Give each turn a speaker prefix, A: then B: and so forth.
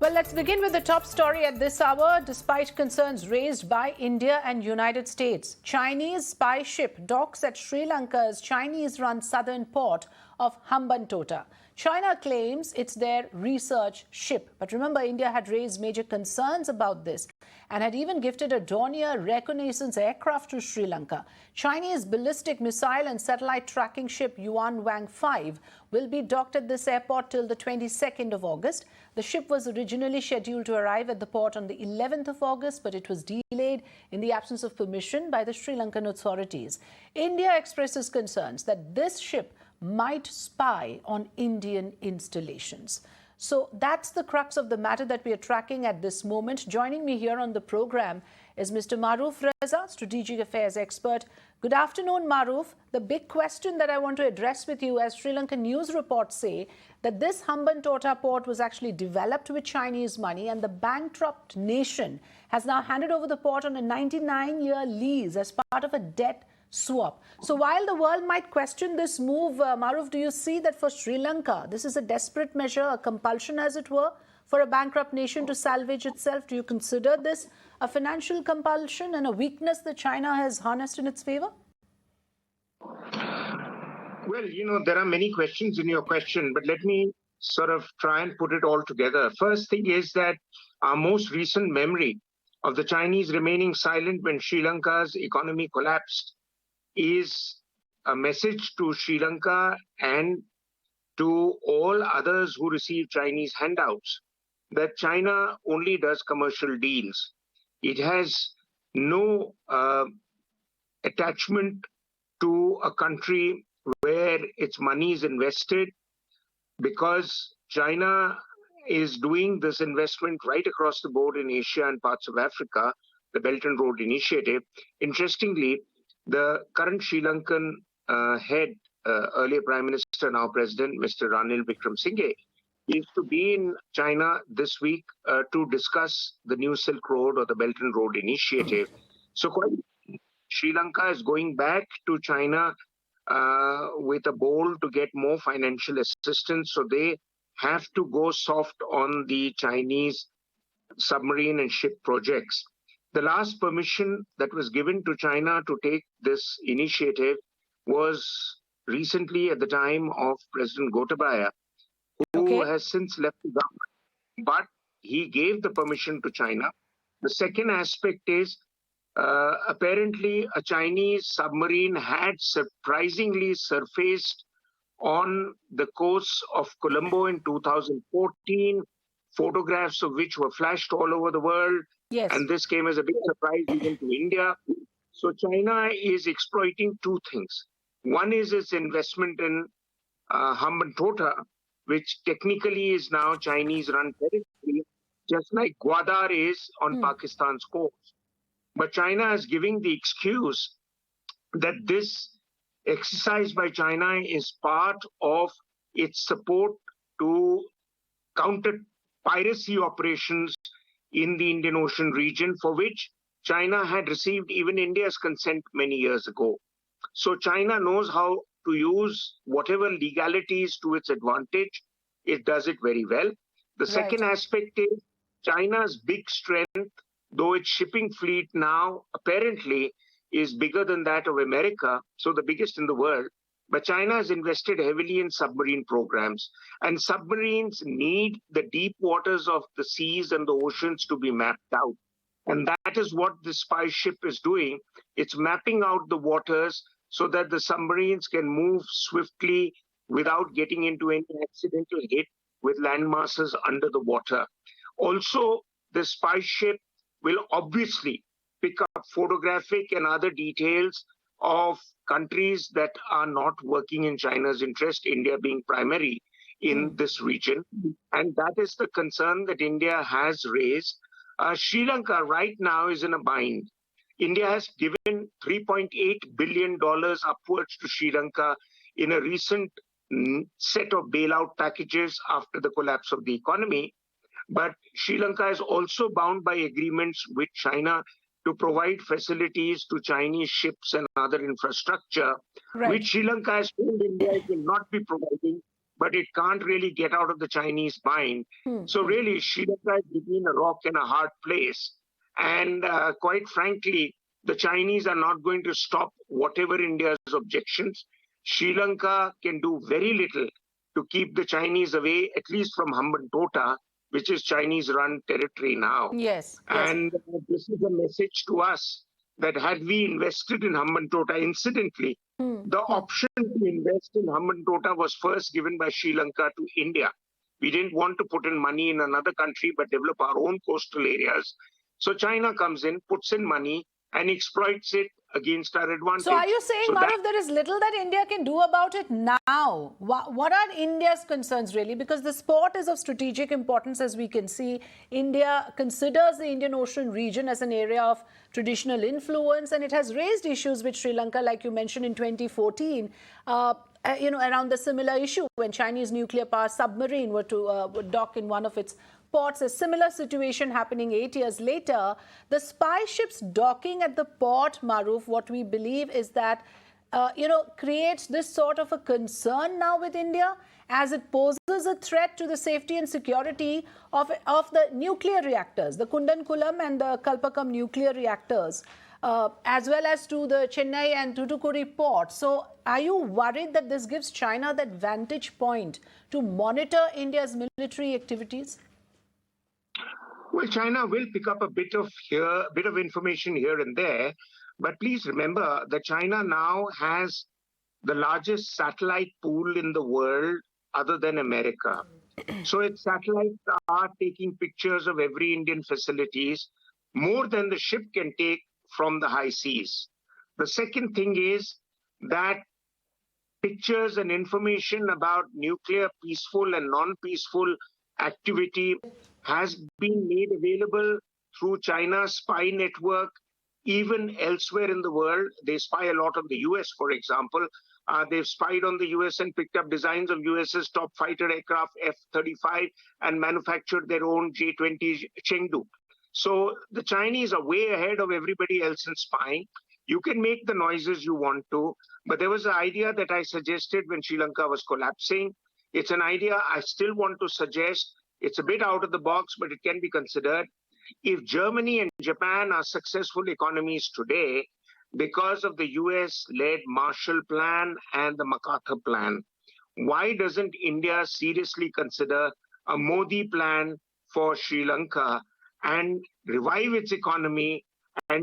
A: Well, let's begin with the top story at this hour. Despite concerns raised by India and United States, Chinese spy ship docks at Sri Lanka's Chinese-run southern port of Hambantota. China claims it's their research ship. But remember, India had raised major concerns about this and had even gifted a Dornier reconnaissance aircraft to Sri Lanka. Chinese ballistic missile and satellite tracking ship Yuan Wang 5 will be docked at this airport till the 22nd of August. The ship was originally scheduled to arrive at the port on the 11th of August, but it was delayed in the absence of permission by the Sri Lankan authorities. India expresses concerns that this ship might spy on Indian installations. So that's the crux of the matter that we are tracking at this moment. Joining me here on the program is Mr. Maroof Raza, Strategic Affairs expert. Good afternoon, Maroof. The big question that I want to address with you, as Sri Lankan news reports say, that this Hambantota port was actually developed with Chinese money, and the bankrupt nation has now handed over the port on a 99-year lease as part of a debt swap. So while the world might question this move, Maroof, do you see that for Sri Lanka, this is a desperate measure, a compulsion as it were, for a bankrupt nation to salvage itself? Do you consider this a financial compulsion and a weakness that China has harnessed in its favor?
B: Well, there are many questions in your question, but let me sort of try and put it all together. First thing is that our most recent memory of the Chinese remaining silent when Sri Lanka's economy collapsed is a message to Sri Lanka and to all others who receive Chinese handouts that China only does commercial deals. It has no attachment to a country where its money is invested, because China is doing this investment right across the board in Asia and parts of Africa, the Belt and Road Initiative. Interestingly, the current Sri Lankan head, earlier Prime Minister, now President, Mr. Ranil Wickremesinghe, is to be in China this week to discuss the new Silk Road or the Belt and Road Initiative. So Sri Lanka is going back to China with a bowl to get more financial assistance. So they have to go soft on the Chinese submarine and ship projects. The last permission that was given to China to take this initiative was recently at the time of President Gotabaya, who has since left the government. But he gave the permission to China. The second aspect is apparently a Chinese submarine had surprisingly surfaced on the coast of Colombo in 2014, photographs of which were flashed all over the world.
A: Yes.
B: And this came as a big surprise even to India. So China is exploiting two things. One is its investment in Hambantota, which technically is now Chinese-run territory, just like Gwadar is on Pakistan's coast. But China is giving the excuse that this exercise by China is part of its support to counter piracy operations in the Indian Ocean region, for which China had received even India's consent many years ago. So China knows how to use whatever legalities to its advantage. It does it very well. The second aspect is China's big strength, though its shipping fleet now apparently is bigger than that of America, so the biggest in the world. But China has invested heavily in submarine programs, and submarines need the deep waters of the seas and the oceans to be mapped out. And that is what this spy ship is doing. It's mapping out the waters so that the submarines can move swiftly without getting into any accidental hit with landmasses under the water. Also, the spy ship will obviously pick up photographic and other details of countries that are not working in China's interest, India being primary in this region. And that is the concern that India has raised. Sri Lanka right now is in a bind. India has given $3.8 billion upwards to Sri Lanka in a recent set of bailout packages after the collapse of the economy. But Sri Lanka is also bound by agreements with China to provide facilities to Chinese ships and other infrastructure, which Sri Lanka has told India it will not be providing, but it can't really get out of the Chinese mind. So really, Sri Lanka is between a rock and a hard place. And quite frankly, the Chinese are not going to stop whatever India's objections. Sri Lanka can do very little to keep the Chinese away, at least from Hambantota, which is Chinese-run territory now.
A: Yes.
B: And this is a message to us that had we invested in Hambantota, incidentally, the option to invest in Hambantota was first given by Sri Lanka to India. We didn't want to put in money in another country, but develop our own coastal areas. So China comes in, puts in money, and exploits it against our advantage.
A: So are you saying, Maroof, there is little that India can do about it now? What are India's concerns really? Because the port is of strategic importance, as we can see. India considers the Indian Ocean region as an area of traditional influence, and it has raised issues with Sri Lanka, like you mentioned in 2014, around the similar issue when Chinese nuclear power submarine were to would dock in one of its ports. A similar situation happening 8 years later. The spy ships docking at the port, Maroof, what we believe is that, creates this sort of a concern now with India, as it poses a threat to the safety and security of the nuclear reactors, the Kundankulam and the Kalpakam nuclear reactors, as well as to the Chennai and Tuticorin port. So are you worried that this gives China that vantage point to monitor India's military activities?
B: Well, China will pick up a bit of information here and there, but please remember that China now has the largest satellite pool in the world other than America. So its satellites are taking pictures of every Indian facilities, more than the ship can take from the high seas. The second thing is that pictures and information about nuclear peaceful and non-peaceful activity has been made available through China's spy network, even elsewhere in the world. They spy a lot on the US, for example. They've spied on the US and picked up designs of US's top fighter aircraft, F-35, and manufactured their own J-20 Chengdu. So the Chinese are way ahead of everybody else in spying. You can make the noises you want to, but there was an idea that I suggested when Sri Lanka was collapsing. It's an idea I still want to suggest. It's a bit out of the box, but it can be considered. If Germany and Japan are successful economies today because of the US-led Marshall Plan and the MacArthur Plan, why doesn't India seriously consider a Modi plan for Sri Lanka and revive its economy and